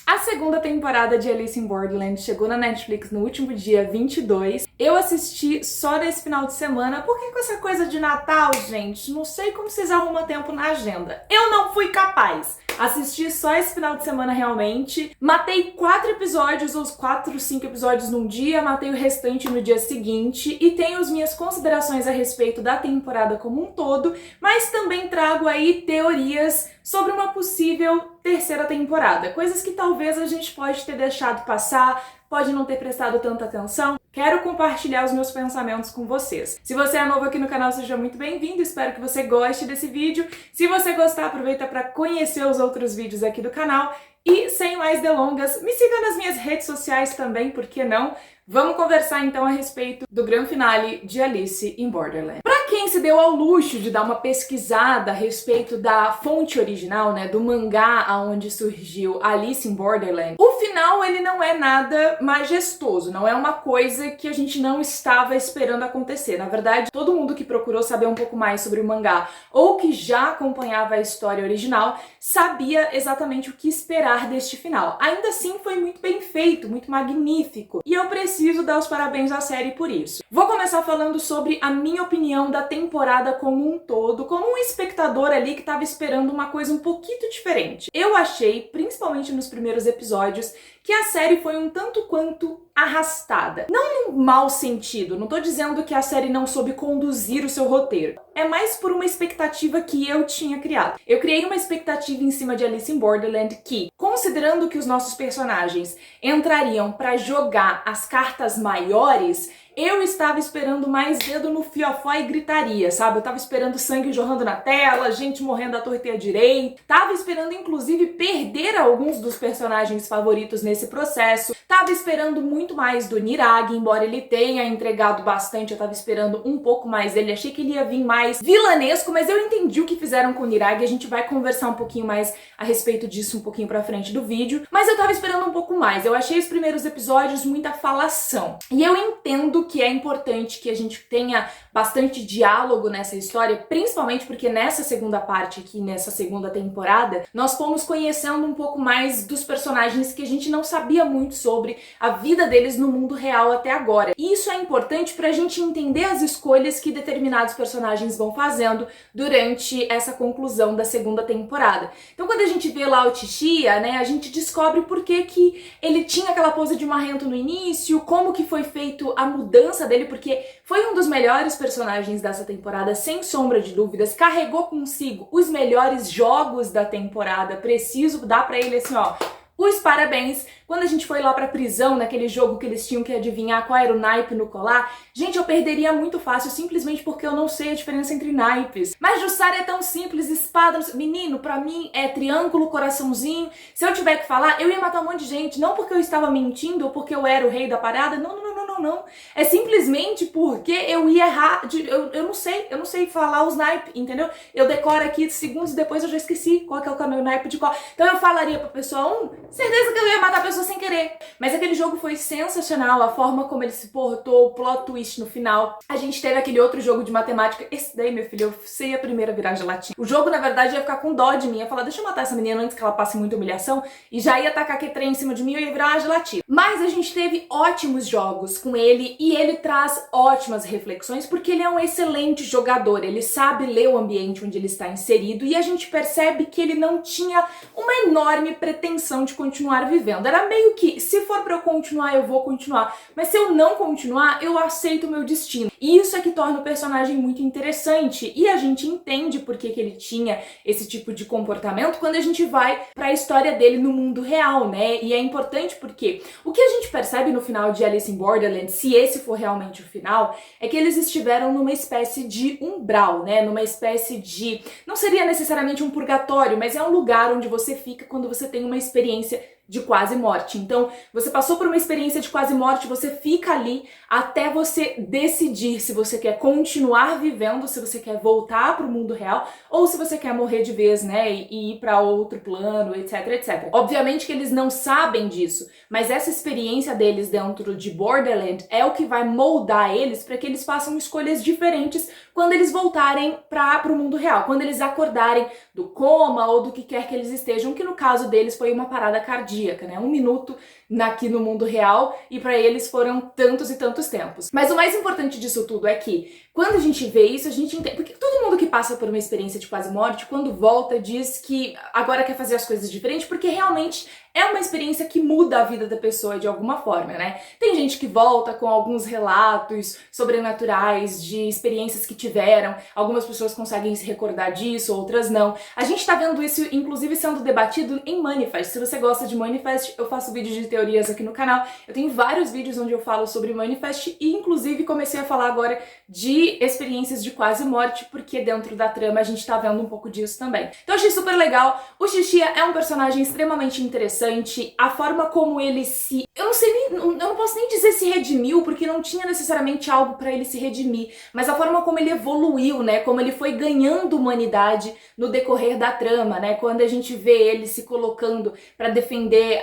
A segunda temporada de Alice in Borderland chegou na Netflix no último dia 22. Eu assisti só nesse final de semana, porque com essa coisa de Natal, gente, não sei como vocês arrumam tempo na agenda. Eu não fui capaz. Assisti só esse final de semana realmente. Matei 4 episódios, ou 4, 5 episódios num dia, matei o restante no dia seguinte e tenho as minhas considerações a respeito da temporada como um todo, mas também trago aí teorias sobre uma possível terceira temporada. Coisas que talvez a gente pode ter deixado passar, pode não ter prestado tanta atenção. Quero compartilhar os meus pensamentos com vocês. Se você é novo aqui no canal, seja muito bem-vindo. Espero que você goste desse vídeo. Se você gostar, aproveita para conhecer os outros vídeos aqui do canal. E sem mais delongas, me siga nas minhas redes sociais também, por que não? Vamos conversar então a respeito do grande finale de Alice in Borderland. Pra quem se deu ao luxo de dar uma pesquisada a respeito da fonte original, né, do mangá aonde surgiu Alice in Borderland, o final ele não é nada majestoso, não é uma coisa que a gente não estava esperando acontecer. Na verdade, todo mundo que procurou saber um pouco mais sobre o mangá ou que já acompanhava a história original sabia exatamente o que esperar deste final. Ainda assim, foi muito bem feito, muito magnífico, e eu preciso dar os parabéns à série por isso. Vou começar falando sobre a minha opinião da temporada como um todo, como um espectador ali que estava esperando uma coisa um pouquinho diferente. Eu achei, principalmente nos primeiros episódios, que a série foi um tanto quanto arrastada. Não num mau sentido, não tô dizendo que a série não soube conduzir o seu roteiro. É mais por uma expectativa que eu tinha criado. Eu criei uma expectativa em cima de Alice in Borderland que, considerando que os nossos personagens entrariam pra jogar as cartas maiores, eu estava esperando mais dedo no fiofó e gritaria, sabe? Eu tava esperando sangue jorrando na tela, gente morrendo à torta e à direita. Tava esperando, inclusive, perder alguns dos personagens favoritos nesse processo. Tava esperando muito mais do Niragi, embora ele tenha entregado bastante, eu tava esperando um pouco mais dele. Achei que ele ia vir mais vilanesco, mas eu entendi o que fizeram com o Niragi. A gente vai conversar um pouquinho mais a respeito disso um pouquinho pra frente do vídeo. Mas eu tava esperando um pouco mais. Eu achei os primeiros episódios muita falação. E eu entendo que é importante que a gente tenha bastante diálogo nessa história, principalmente porque nessa segunda parte aqui, nessa segunda temporada, nós fomos conhecendo um pouco mais dos personagens que a gente não sabia muito sobre a vida deles no mundo real até agora. E isso é importante pra gente entender as escolhas que determinados personagens vão fazendo durante essa conclusão da segunda temporada. Então quando a gente vê lá o Tishia, né, a gente descobre por que ele tinha aquela pose de marrento no início, como que foi feito a mudança dele, porque foi um dos melhores personagens dessa temporada, sem sombra de dúvidas, carregou consigo os melhores jogos da temporada, preciso dar pra ele assim, ó, os parabéns. Quando a gente foi lá pra prisão, naquele jogo que eles tinham que adivinhar qual era o naipe no colar, gente, eu perderia muito fácil, simplesmente porque eu não sei a diferença entre naipes. Mas Jussara é tão simples, espada... Menino, pra mim é triângulo, coraçãozinho. Se eu tiver que falar, eu ia matar um monte de gente, não porque eu estava mentindo ou porque eu era o rei da parada, não. É simplesmente porque eu ia errar, eu não sei falar os naipes, entendeu? Eu decoro aqui, segundos depois eu já esqueci qual que é o meu naipe de qual. Então eu falaria pra pessoa 1, certeza que eu ia matar a pessoa sem querer. Mas aquele jogo foi sensacional, a forma como ele se portou, o plot twist no final. A gente teve aquele outro jogo de matemática, esse daí, meu filho, eu sei a primeira virar gelatina. O jogo, na verdade, ia ficar com dó de mim, ia falar, deixa eu matar essa menina antes que ela passe muita humilhação, e já ia tacar aquele trem em cima de mim e eu ia virar uma gelatina. Mas a gente teve ótimos jogos com ele, e ele traz ótimas reflexões, porque ele é um excelente jogador, ele sabe ler o ambiente onde ele está inserido, e a gente percebe que ele não tinha uma enorme pretensão de continuar vivendo. Era meio que, se for pra eu continuar, eu vou continuar, mas se eu não continuar, eu aceito o meu destino. E isso é que torna o personagem muito interessante, e a gente entende por que ele tinha esse tipo de comportamento quando a gente vai pra história dele no mundo real, né? E é importante porque o que a gente percebe no final de Alice in Borderland, se esse for realmente o final, é que eles estiveram numa espécie de umbral, né? Numa espécie de... não seria necessariamente um purgatório, mas é um lugar onde você fica quando você tem uma experiência de quase morte. Então, você passou por uma experiência de quase morte, você fica ali até você decidir se você quer continuar vivendo, se você quer voltar para o mundo real, ou se você quer morrer de vez, né, e ir para outro plano, etc, etc. Obviamente que eles não sabem disso, mas essa experiência deles dentro de Borderland é o que vai moldar eles para que eles façam escolhas diferentes quando eles voltarem para o mundo real, quando eles acordarem do coma ou do que quer que eles estejam, que no caso deles foi uma parada cardíaca. cardíaca, né? 1 minuto aqui no mundo real, e para eles foram tantos e tantos tempos. Mas o mais importante disso tudo é que, quando a gente vê isso, a gente entende... Porque todo mundo que passa por uma experiência de quase morte, quando volta, diz que agora quer fazer as coisas diferente, porque realmente é uma experiência que muda a vida da pessoa de alguma forma, né? Tem gente que volta com alguns relatos sobrenaturais de experiências que tiveram, algumas pessoas conseguem se recordar disso, outras não. A gente tá vendo isso, inclusive, sendo debatido em Manifest. Se você gosta de Manifest, eu faço vídeos de teorias aqui no canal. Eu tenho vários vídeos onde eu falo sobre Manifest e, inclusive, comecei a falar agora de experiências de quase morte, porque dentro da trama a gente tá vendo um pouco disso também. Então eu achei super legal. O Xixia é um personagem extremamente interessante. A forma como ele se... Eu não posso nem dizer se redimiu, porque não tinha necessariamente algo pra ele se redimir, mas a forma como ele evoluiu, né? Como ele foi ganhando humanidade no decorrer da trama, né? Quando a gente vê ele se colocando pra defender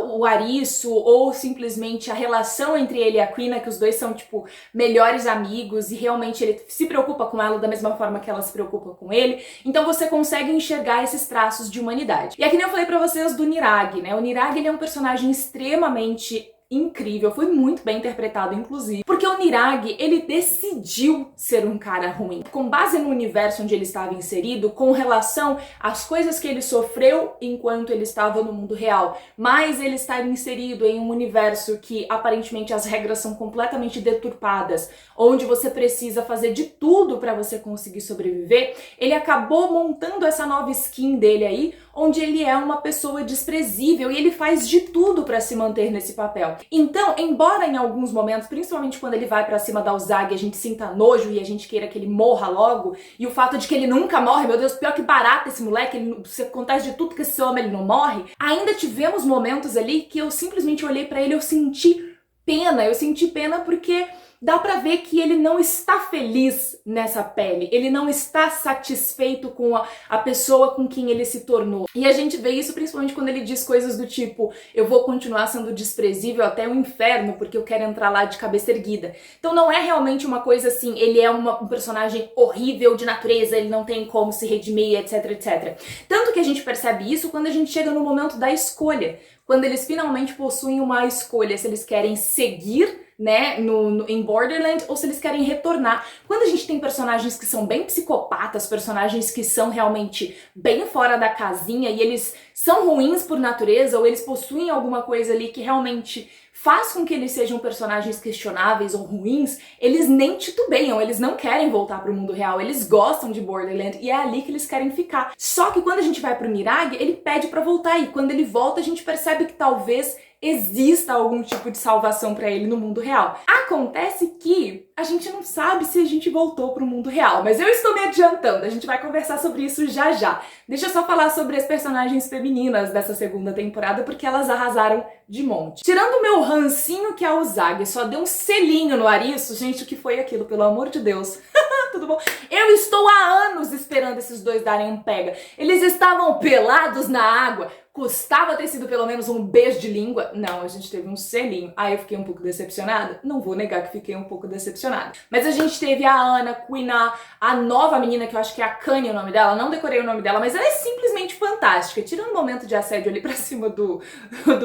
o Arisso, ou simplesmente a relação entre ele e a Quina, que os dois são, tipo, melhores amigos, e realmente ele se preocupa com ela da mesma forma que ela se preocupa com ele. Então você consegue enxergar esses traços de humanidade. E aqui nem eu falei pra vocês do Nirag, né? O Nirag, ele é um personagem extremamente incrível, foi muito bem interpretado, inclusive, porque o Nirag, ele decidiu ser um cara ruim, com base no universo onde ele estava inserido, com relação às coisas que ele sofreu enquanto ele estava no mundo real, mas ele está inserido em um universo que aparentemente as regras são completamente deturpadas, onde você precisa fazer de tudo para você conseguir sobreviver. Ele acabou montando essa nova skin dele aí, onde ele é uma pessoa desprezível e ele faz de tudo para se manter nesse papel. Então, embora em alguns momentos, principalmente quando ele vai pra cima da Uzagi, a gente sinta nojo e a gente queira que ele morra logo, e o fato de que ele nunca morre, meu Deus, pior que barata esse moleque, você acontece de tudo que esse homem ele não morre, ainda tivemos momentos ali que eu simplesmente olhei pra ele e eu senti pena porque dá pra ver que ele não está feliz nessa pele, ele não está satisfeito com a pessoa com quem ele se tornou. E a gente vê isso principalmente quando ele diz coisas do tipo, eu vou continuar sendo desprezível até o inferno porque eu quero entrar lá de cabeça erguida. Então não é realmente uma coisa assim, ele é um personagem horrível de natureza, ele não tem como se redimir, etc, etc. Tanto que a gente percebe isso quando a gente chega no momento da escolha, quando eles finalmente possuem uma escolha, se eles querem seguir, né, em Borderland, ou se eles querem retornar. Quando a gente tem personagens que são bem psicopatas, personagens que são realmente bem fora da casinha e eles são ruins por natureza, ou eles possuem alguma coisa ali que realmente faz com que eles sejam personagens questionáveis ou ruins, eles nem titubeiam, eles não querem voltar pro mundo real, eles gostam de Borderland e é ali que eles querem ficar. Só que quando a gente vai pro Nirag, ele pede pra voltar e quando ele volta a gente percebe que talvez exista algum tipo de salvação pra ele no mundo real. Acontece que a gente não sabe se a gente voltou pro mundo real, mas eu estou me adiantando, a gente vai conversar sobre isso já já. Deixa eu só falar sobre as personagens femininas dessa segunda temporada, porque elas arrasaram de monte. Tirando o meu rancinho que é a Uzagi só deu um selinho no Arisso, gente, o que foi aquilo, pelo amor de Deus? Tudo bom? Eu estou há anos esperando esses dois darem um pega. Eles estavam pelados na água. Custava ter sido pelo menos um beijo de língua. Não, a gente teve um selinho. Aí eu fiquei um pouco decepcionada. Não vou negar que fiquei um pouco decepcionada. Mas a gente teve a Ana, Quina, a nova menina, que eu acho que é a Kanye o nome dela. Não decorei o nome dela, mas ela é simplesmente fantástica. Tirando o momento de assédio ali pra cima do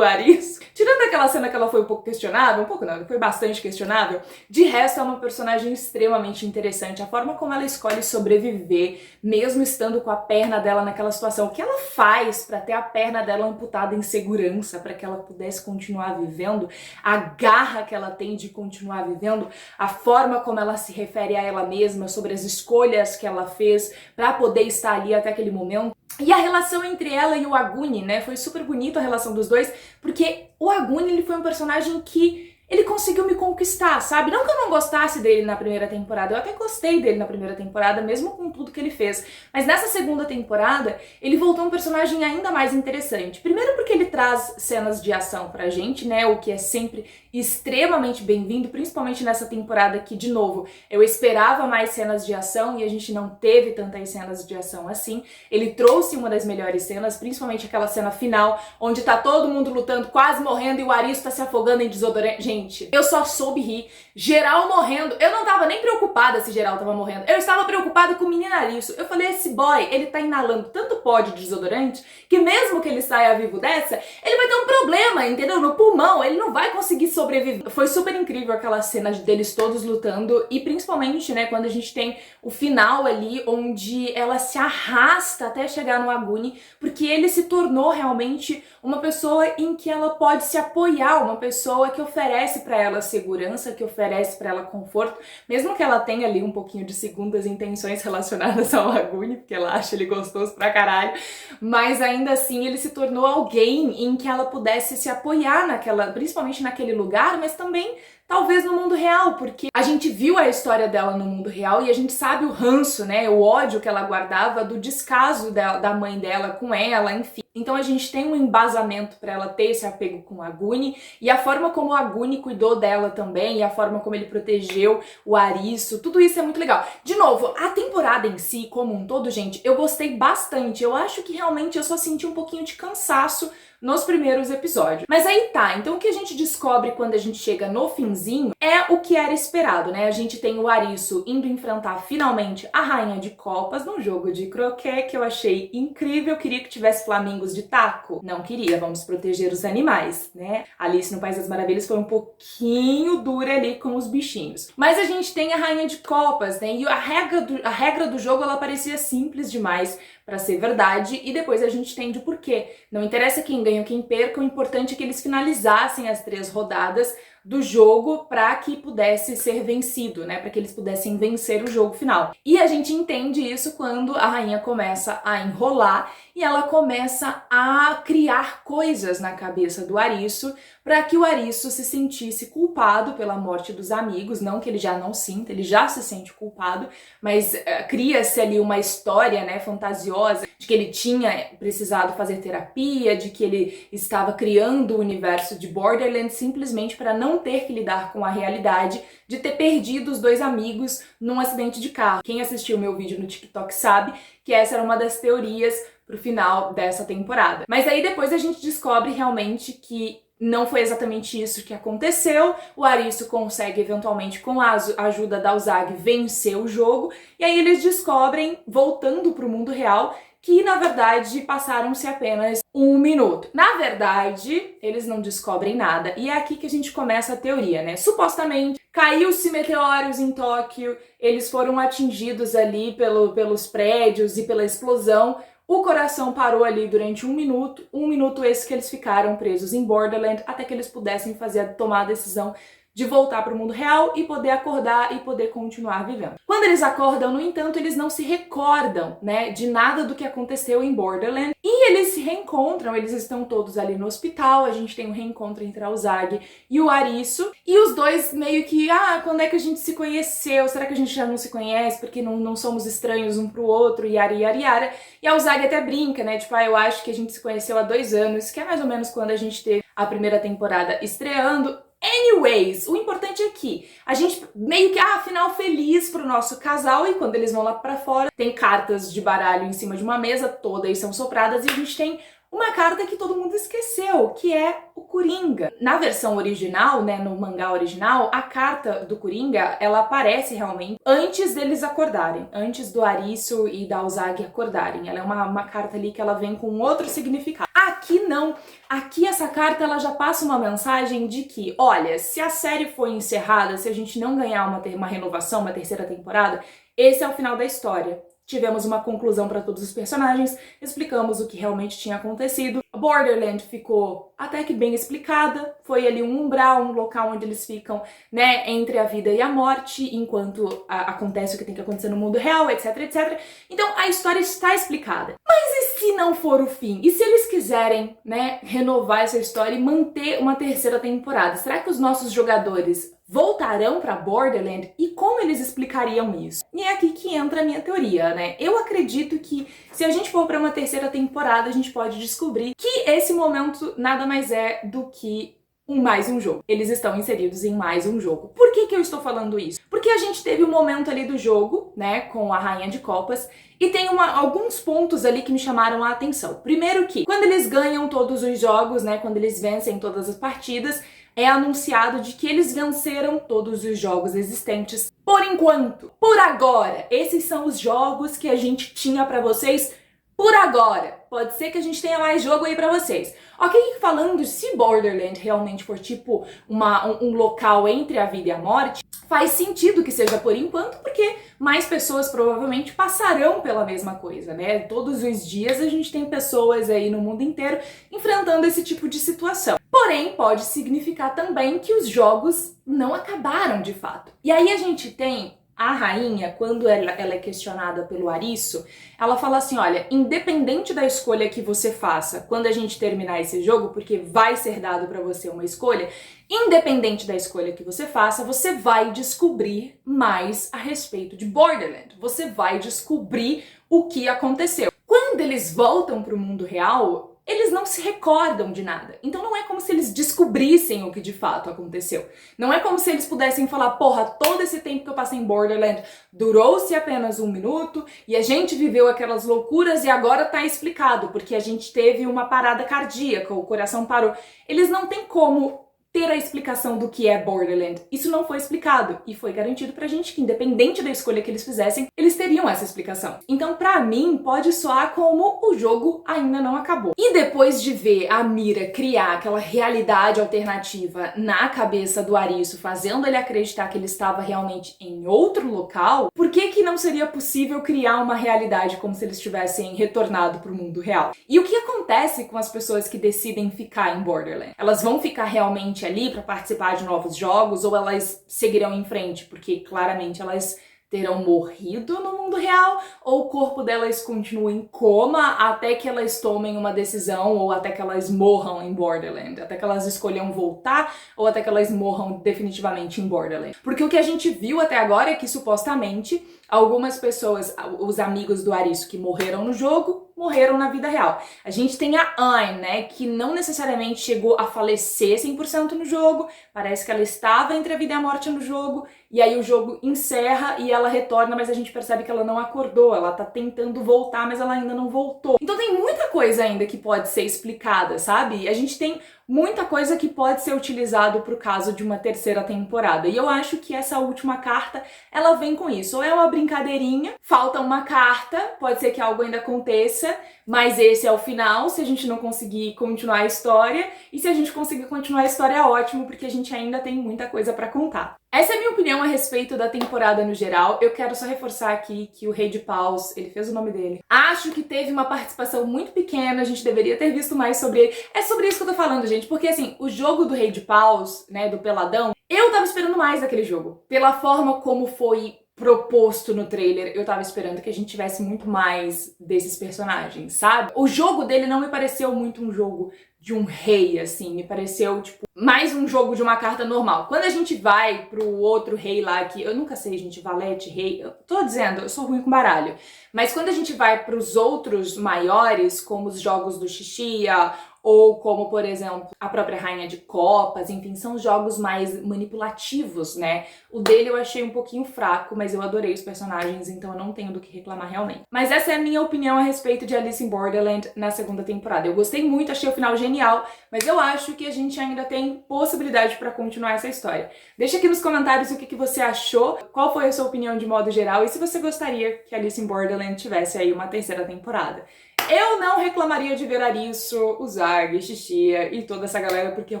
Arisso. Tirando aquela cena que ela foi um pouco questionável. Um pouco não, foi bastante questionável. De resto, é uma personagem extremamente interessante. A forma como ela escolhe sobreviver, mesmo estando com a perna dela naquela situação. O que ela faz pra ter a perna dela amputada em segurança para que ela pudesse continuar vivendo, a garra que ela tem de continuar vivendo, a forma como ela se refere a ela mesma, sobre as escolhas que ela fez para poder estar ali até aquele momento. E a relação entre ela e o Aguni, né? Foi super bonito a relação dos dois, porque o Aguni, ele foi um personagem que ele conseguiu me conquistar, sabe? Não que eu não gostasse dele na primeira temporada, eu até gostei dele na primeira temporada, mesmo com tudo que ele fez. Mas nessa segunda temporada, ele voltou um personagem ainda mais interessante. Primeiro porque ele traz cenas de ação pra gente, né? O que é sempre extremamente bem-vindo, principalmente nessa temporada que, de novo, eu esperava mais cenas de ação e a gente não teve tantas cenas de ação assim. Ele trouxe uma das melhores cenas, principalmente aquela cena final, onde tá todo mundo lutando, quase morrendo, e o Arisso tá se afogando em desodorante. gente, eu só soube rir. Geral morrendo. Eu não tava nem preocupada se geral tava morrendo. Eu estava preocupada com o menino Arisso. Eu falei, esse boy, ele tá inalando tanto pó de desodorante que mesmo que ele saia vivo dessa, ele vai ter um problema, entendeu? No pulmão, ele não vai conseguir sobreviver. Foi super incrível aquela cena deles todos lutando e principalmente, né, quando a gente tem o final ali, onde ela se arrasta até chegar no Aguni, porque ele se tornou realmente uma pessoa em que ela pode se apoiar, uma pessoa que oferece pra ela segurança, que oferece pra ela conforto, mesmo que ela tenha ali um pouquinho de segundas intenções relacionadas ao Aguni, porque ela acha ele gostoso pra caralho, mas ainda assim ele se tornou alguém em que ela pudesse se apoiar naquela, principalmente naquele lugar, mas também talvez no mundo real, porque a gente viu a história dela no mundo real e a gente sabe o ranço, né, o ódio que ela guardava do descaso da mãe dela com ela, enfim. Então a gente tem um embasamento para ela ter esse apego com o Aguni e a forma como o Aguni cuidou dela também e a forma como ele protegeu o Arisso, tudo isso é muito legal. De novo, a temporada em si, como um todo, gente, eu gostei bastante. Eu acho que realmente eu só senti um pouquinho de cansaço nos primeiros episódios. Mas aí tá, então o que a gente descobre quando a gente chega no finzinho é o que era esperado, né? A gente tem o Arisso indo enfrentar finalmente a Rainha de Copas num jogo de croquet que eu achei incrível. Queria que tivesse flamingos de taco? Não queria, vamos proteger os animais, né? Alice no País das Maravilhas foi um pouquinho dura ali com os bichinhos. Mas a gente tem a Rainha de Copas, né? E a regra do jogo, ela parecia simples demais pra ser verdade, e depois a gente entende o porquê. Não interessa quem ganha ou quem perca, o importante é que eles finalizassem as 3 rodadas do jogo para que pudesse ser vencido, né? Para que eles pudessem vencer o jogo final. E a gente entende isso quando a rainha começa a enrolar e ela começa a criar coisas na cabeça do Arisso para que o Arisso se sentisse culpado pela morte dos amigos, não que ele já não sinta, ele já se sente culpado, mas cria-se ali uma história, né, fantasiosa de que ele tinha precisado fazer terapia, de que ele estava criando o universo de Borderlands simplesmente para não ter que lidar com a realidade de ter perdido os 2 amigos num acidente de carro. Quem assistiu meu vídeo no TikTok sabe que essa era uma das teorias pro final dessa temporada. Mas aí depois a gente descobre realmente que não foi exatamente isso que aconteceu. O Arisso consegue eventualmente, com a ajuda da Uzagi, vencer o jogo, e aí eles descobrem, voltando pro mundo real, que na verdade passaram-se apenas 1 minuto. Na verdade, eles não descobrem nada, e é aqui que a gente começa a teoria, né? Supostamente, caiu-se meteoros em Tóquio, eles foram atingidos ali pelos prédios e pela explosão. O coração parou ali durante 1 minuto esse que eles ficaram presos em Borderland, até que eles pudessem tomar a decisão de voltar para o mundo real e poder acordar e poder continuar vivendo. Quando eles acordam, no entanto, eles não se recordam, né, de nada do que aconteceu em Borderland, e eles se reencontram, eles estão todos ali no hospital, a gente tem um reencontro entre a Uzagi e o Arisso, e os dois meio que, quando é que a gente se conheceu? Será que a gente já não se conhece porque não somos estranhos um pro outro, yara, yara, yara. E a Uzagi até brinca, né, tipo, eu acho que a gente se conheceu há 2 anos, que é mais ou menos quando a gente teve a primeira temporada estreando. Anyways, o importante é que a gente meio que, final feliz pro nosso casal, e quando eles vão lá pra fora, tem cartas de baralho em cima de uma mesa, todas são sopradas, e a gente tem uma carta que todo mundo esqueceu, que é o Coringa. Na versão original, né, no mangá original, a carta do Coringa, ela aparece realmente antes deles acordarem, antes do Arisso e da Uzagi acordarem. Ela é uma carta ali que ela vem com outro significado. Aqui não. Aqui essa carta ela já passa uma mensagem de que, olha, se a série for encerrada, se a gente não ganhar uma renovação, uma 3ª temporada, esse é o final da história. Tivemos uma conclusão para todos os personagens, explicamos o que realmente tinha acontecido. A Borderland ficou até que bem explicada, foi ali um umbral, um local onde eles ficam, né, entre a vida e a morte, enquanto acontece o que tem que acontecer no mundo real, etc, etc. Então a história está explicada. Mas e se não for o fim? E se eles quiserem, né, renovar essa história e manter uma 3ª temporada? Será que os nossos jogadores voltarão para Borderland e como eles explicariam isso? E é aqui que entra a minha teoria, né? Eu acredito que se a gente for para uma 3ª temporada, a gente pode descobrir que esse momento nada mais é do que mais um jogo. Eles estão inseridos em mais um jogo. Por que eu estou falando isso? Porque a gente teve um momento ali do jogo, né, com a Rainha de Copas, e tem alguns pontos ali que me chamaram a atenção. Primeiro que, quando eles ganham todos os jogos, né, quando eles vencem todas as partidas, é anunciado de que eles venceram todos os jogos existentes por enquanto, por agora. Esses são os jogos que a gente tinha pra vocês por agora. Pode ser que a gente tenha mais jogo aí pra vocês. Ok, falando se Borderlands realmente for tipo um local entre a vida e a morte, faz sentido que seja por enquanto, porque mais pessoas provavelmente passarão pela mesma coisa, né? Todos os dias a gente tem pessoas aí no mundo inteiro enfrentando esse tipo de situação. Porém, pode significar também que os jogos não acabaram de fato. E aí a gente tem a rainha, quando ela é questionada pelo Arisso, ela fala assim, olha, independente da escolha que você faça quando a gente terminar esse jogo, porque vai ser dado pra você uma escolha, independente da escolha que você faça, você vai descobrir mais a respeito de Borderlands. Você vai descobrir o que aconteceu. Quando eles voltam pro mundo real, eles não se recordam de nada. Então não é como se eles descobrissem o que de fato aconteceu. Não é como se eles pudessem falar, porra, todo esse tempo que eu passei em Borderlands durou-se apenas 1 minuto e a gente viveu aquelas loucuras e agora tá explicado, porque a gente teve uma parada cardíaca, o coração parou. Eles não têm como ter a explicação do que é Borderlands. Isso não foi explicado e foi garantido pra gente que independente da escolha que eles fizessem, eles teriam essa explicação. Então pra mim pode soar como o jogo ainda não acabou. E depois de ver a Mira criar aquela realidade alternativa na cabeça do Arisso, fazendo ele acreditar que ele estava realmente em outro local, por que não seria possível criar uma realidade como se eles tivessem retornado pro mundo real? E o que acontece com as pessoas que decidem ficar em Borderlands? Elas vão ficar realmente ali para participar de novos jogos ou elas seguirão em frente? Porque claramente elas terão morrido no mundo real ou o corpo delas continua em coma até que elas tomem uma decisão ou até que elas morram em Borderlands, até que elas escolham voltar ou até que elas morram definitivamente em Borderlands. Porque o que a gente viu até agora é que supostamente algumas pessoas, os amigos do Arisso que morreram no jogo, morreram na vida real. A gente tem a Anne, né, que não necessariamente chegou a falecer 100% no jogo, parece que ela estava entre a vida e a morte no jogo, e aí o jogo encerra e ela retorna, mas a gente percebe que ela não acordou, ela tá tentando voltar, mas ela ainda não voltou. Então tem muita coisa ainda que pode ser explicada, sabe? E a gente tem muita coisa que pode ser utilizado pro caso de uma terceira temporada. E eu acho que essa última carta, ela vem com isso. Ou é uma brincadeirinha, falta uma carta, pode ser que algo ainda aconteça, mas esse é o final, se a gente não conseguir continuar a história. E se a gente conseguir continuar a história, é ótimo, porque a gente ainda tem muita coisa pra contar. Essa é a minha opinião a respeito da temporada no geral. Eu quero só reforçar aqui que o Rei de Paus, ele fez o nome dele. Acho que teve uma participação muito pequena, a gente deveria ter visto mais sobre ele. É sobre isso que eu tô falando, gente, porque assim, o jogo do Rei de Paus, né, do Peladão, eu tava esperando mais daquele jogo. Pela forma como foi proposto no trailer, eu tava esperando que a gente tivesse muito mais desses personagens, sabe? O jogo dele não me pareceu muito um jogo de um rei, assim, me pareceu, tipo, mais um jogo de uma carta normal. Quando a gente vai pro outro rei lá, que eu nunca sei, gente, valete, rei, eu tô dizendo, eu sou ruim com baralho, mas quando a gente vai pros outros maiores, como os jogos do Xixia, ou como, por exemplo, a própria Rainha de Copas, enfim, são jogos mais manipulativos, né? O dele eu achei um pouquinho fraco, mas eu adorei os personagens, então eu não tenho do que reclamar realmente. Mas essa é a minha opinião a respeito de Alice in Borderland na segunda temporada. Eu gostei muito, achei o final genial, mas eu acho que a gente ainda tem possibilidade pra continuar essa história. Deixa aqui nos comentários o que você achou, qual foi a sua opinião de modo geral e se você gostaria que Alice in Borderland tivesse aí uma terceira temporada. Eu não reclamaria de ver Arisso, o Zarg, Xixia e toda essa galera, porque eu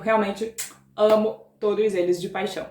realmente amo todos eles de paixão.